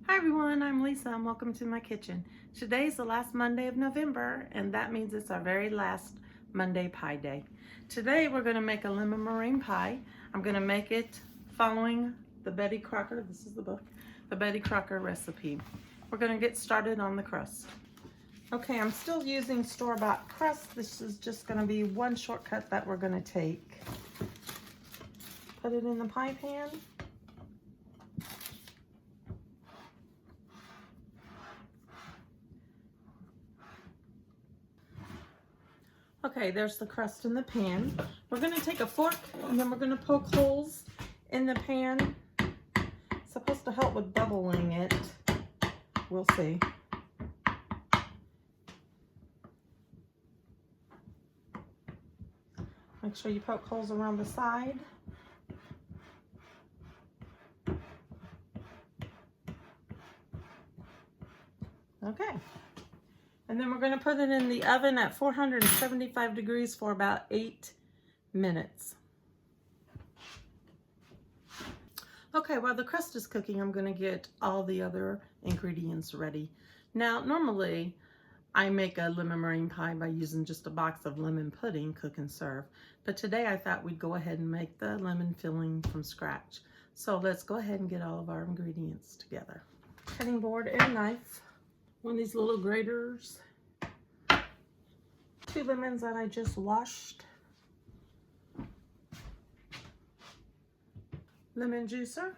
Hi everyone, I'm Lisa and welcome to my kitchen. Today's the last Monday of November and that means it's our very last Monday pie day. Today we're going to make a lemon meringue pie. I'm going to make it following the Betty Crocker, this is the book, the Betty Crocker recipe. We're going to get started on the crust. Okay, I'm still using store-bought crust. This is just going to be one shortcut that we're going to take. Put it in the pie pan. Okay, there's the crust in the pan. We're going to take a fork and then we're going to poke holes in the pan. It's supposed to help with bubbling it. We'll see. Make sure you poke holes around the side. Okay. And then we're going to put it in the oven at 475 degrees for about 8 minutes. Okay, while the crust is cooking, I'm going to get all the other ingredients ready. Now, normally, I make a lemon meringue pie by using just a box of lemon pudding, cook and serve. But today I thought we'd go ahead and make the lemon filling from scratch. So let's go ahead and get all of our ingredients together. Cutting board and knife. One of these little graters, 2 lemons that I just washed, lemon juicer,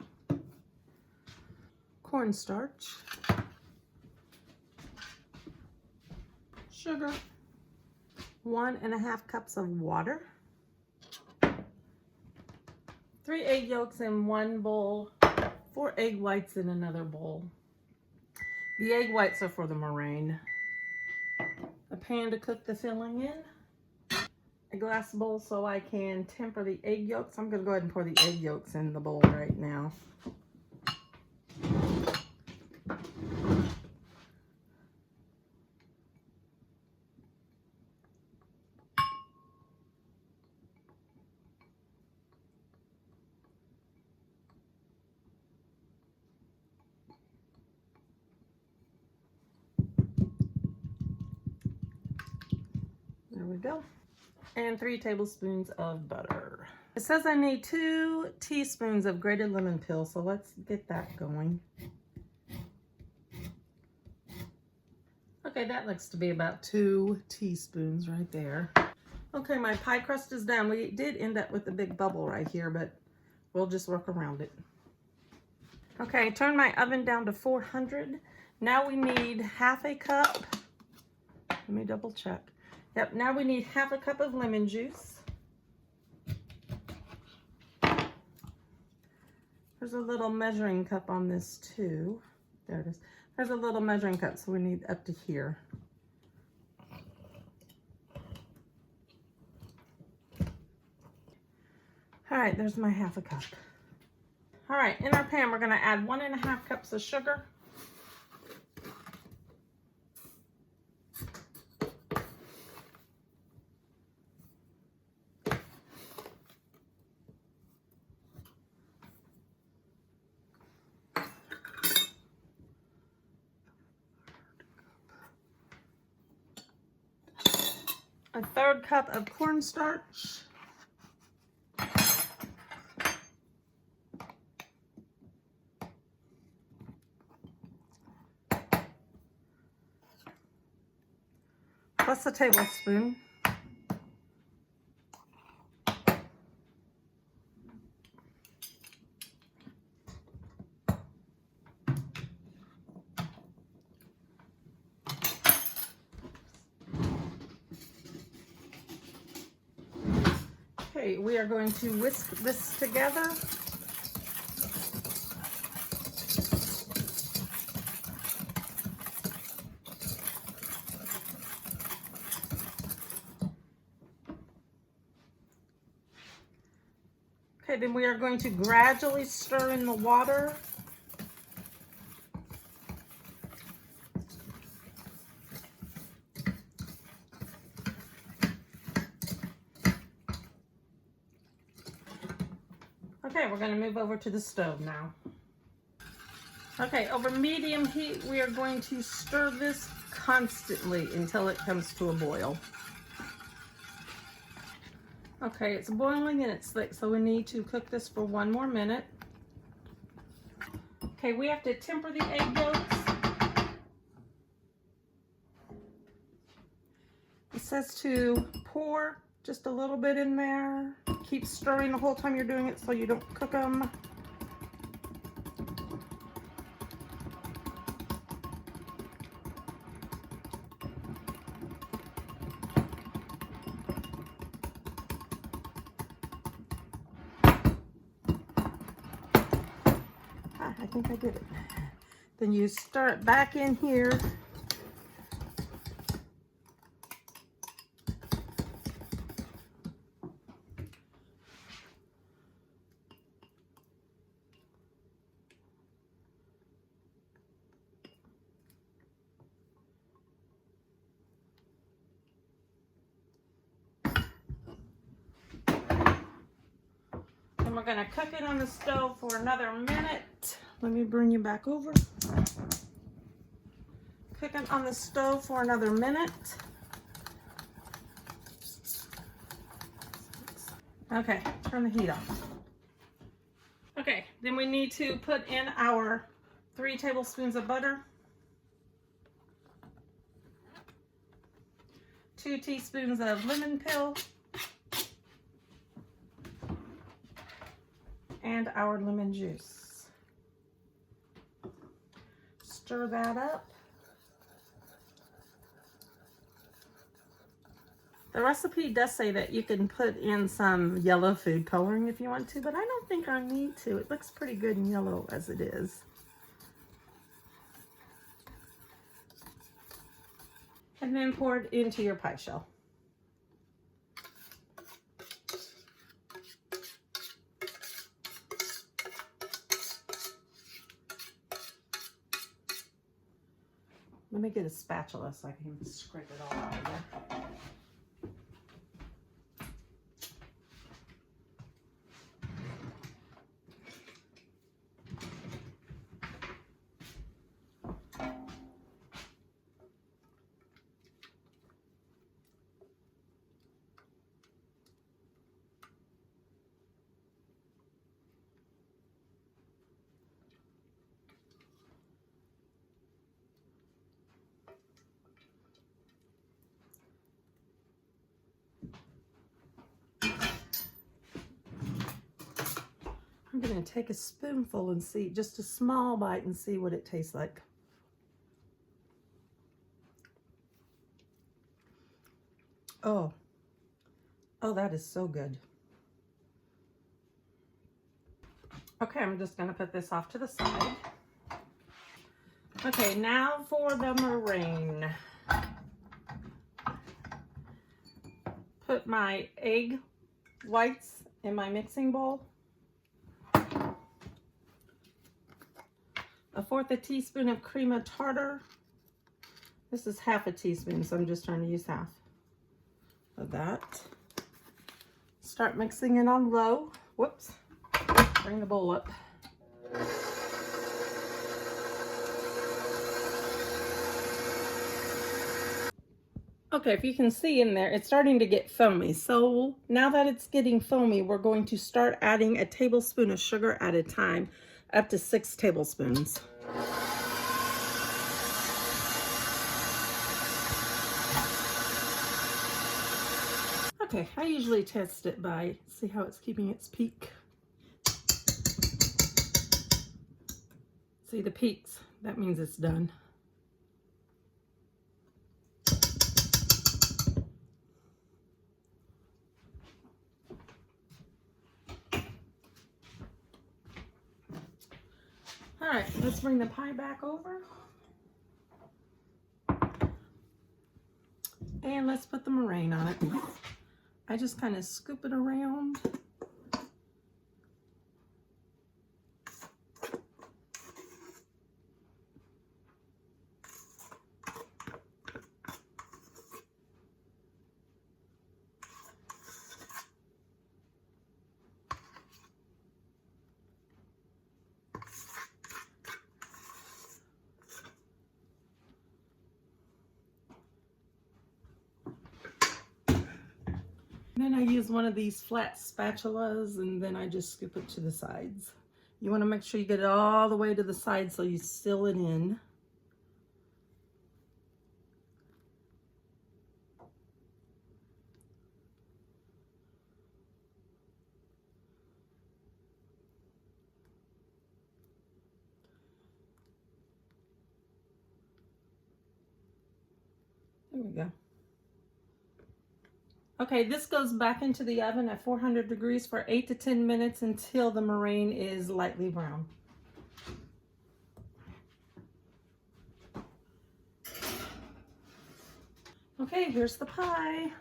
cornstarch, sugar, 1.5 cups of water, 3 egg yolks in one bowl, 4 egg whites in another bowl. The egg whites are for the meringue. A pan to cook the filling in. A glass bowl so I can temper the egg yolks. I'm going to go ahead and pour the egg yolks in the bowl right now. There we go. And 3 tablespoons of butter. It says I need 2 teaspoons of grated lemon peel, so let's get that going. Okay, that looks to be about 2 teaspoons right there. Okay, my pie crust is down. We did end up with a big bubble right here, but we'll just work around it. Okay, turn my oven down to 400. Now we need half a cup. Let me double check. Yep, now we need half a cup of lemon juice. There's a little measuring cup on this too. There it is. There's a little measuring cup, so we need up to here. All right, there's my half a cup. All right, in our pan, we're gonna add 1.5 cups of sugar. A 1/3 cup of cornstarch. Plus a tablespoon. Okay, we are going to whisk this together. Okay, then we are going to gradually stir in the water. Okay, we're going to move over to the stove now. Okay, over medium heat, we are going to stir this constantly until it comes to a boil. Okay, it's boiling and it's thick, so we need to cook this for 1 more minute. Okay, we have to temper the egg yolks. It says to pour just a little bit in there. Keep stirring the whole time you're doing it so you don't cook them. I think I did it. Then you stir it back in here. And we're gonna cook it on the stove for another minute. Let me bring you back over. Cook it on the stove for another minute. Okay, turn the heat off. Okay, then we need to put in our 3 tablespoons of butter, 2 teaspoons of lemon peel, and our lemon juice. Stir that up. The recipe does say that you can put in some yellow food coloring if you want to, but I don't think I need to. It looks pretty good in yellow as it is. And then pour it into your pie shell. Let me get a spatula so I can scrape it all out of there. I'm going to take a spoonful and see, just a small bite, and see what it tastes like. Oh, that is so good. Okay, I'm just going to put this off to the side. Okay, now for the meringue. Put my egg whites in my mixing bowl. 1/4 teaspoon of cream of tartar. This is 1/2 teaspoon, so I'm just trying to use half of that. Start mixing it on low. Whoops. Bring the bowl up. Okay, if you can see in there, it's starting to get foamy. So now that it's getting foamy, we're going to start adding a tablespoon of sugar at a time, up to 6 tablespoons. Okay, I usually test it by, see how it's keeping its peak. See the peaks, that means it's done. All right, let's bring the pie back over. And let's put the meringue on it. I just kind of scoop it around. Then I use one of these flat spatulas, and then I just scoop it to the sides. You want to make sure you get it all the way to the side so you seal it in. There we go. Okay, this goes back into the oven at 400 degrees for 8 to 10 minutes until the meringue is lightly brown. Okay, here's the pie.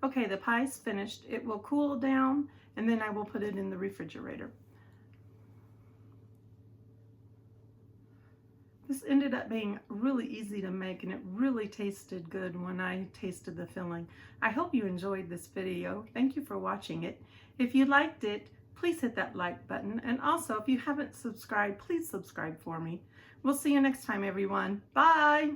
Okay, the pie's finished. It will cool down, and then I will put it in the refrigerator. This ended up being really easy to make, and it really tasted good when I tasted the filling. I hope you enjoyed this video. Thank you for watching it. If you liked it, please hit that like button. And also, if you haven't subscribed, please subscribe for me. We'll see you next time, everyone. Bye!